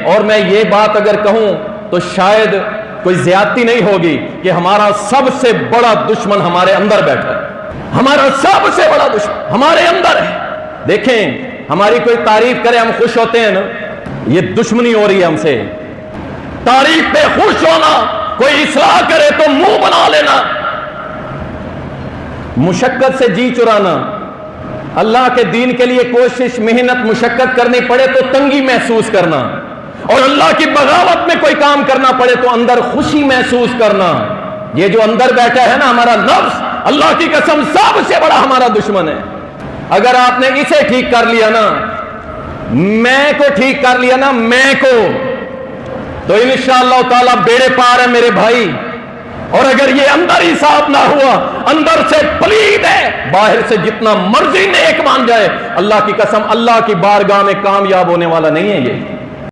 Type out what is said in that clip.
और मैं ये बात अगर कहूं तो शायद कोई ज्यादती नहीं होगी कि हमारा सबसे बड़ा दुश्मन हमारे अंदर बैठा है। हमारा सबसे बड़ा दुश्मन हमारे अंदर है। देखें, हमारी कोई तारीफ करे हम खुश होते हैं ना, ये दुश्मनी हो रही है हमसे। तारीफ पे खुश होना, कोई इस्लाह करे तो मुंह बना लेना, मुशक्कत से जी चुराना, अल्लाह के दीन के लिए कोशिश मेहनत मुशक्कत करनी पड़े तो तंगी महसूस करना, और अल्लाह की बगावत में कोई काम करना पड़े तो अंदर खुशी महसूस करना। ये जो अंदर बैठा है ना हमारा नफ्स, अल्लाह की कसम सबसे बड़ा हमारा दुश्मन है। अगर आपने इसे ठीक कर लिया ना, मैं को ठीक कर लिया ना, मैं को, तो इंशाअल्लाह ताला बेड़े पार है मेरे भाई। और अगर ये अंदर ही साफ ना हुआ, अंदर से पलीद है, बाहर से जितना मर्जी नेक मान जाए, अल्लाह की कसम अल्लाह की बारगाह में कामयाब होने वाला नहीं है ये।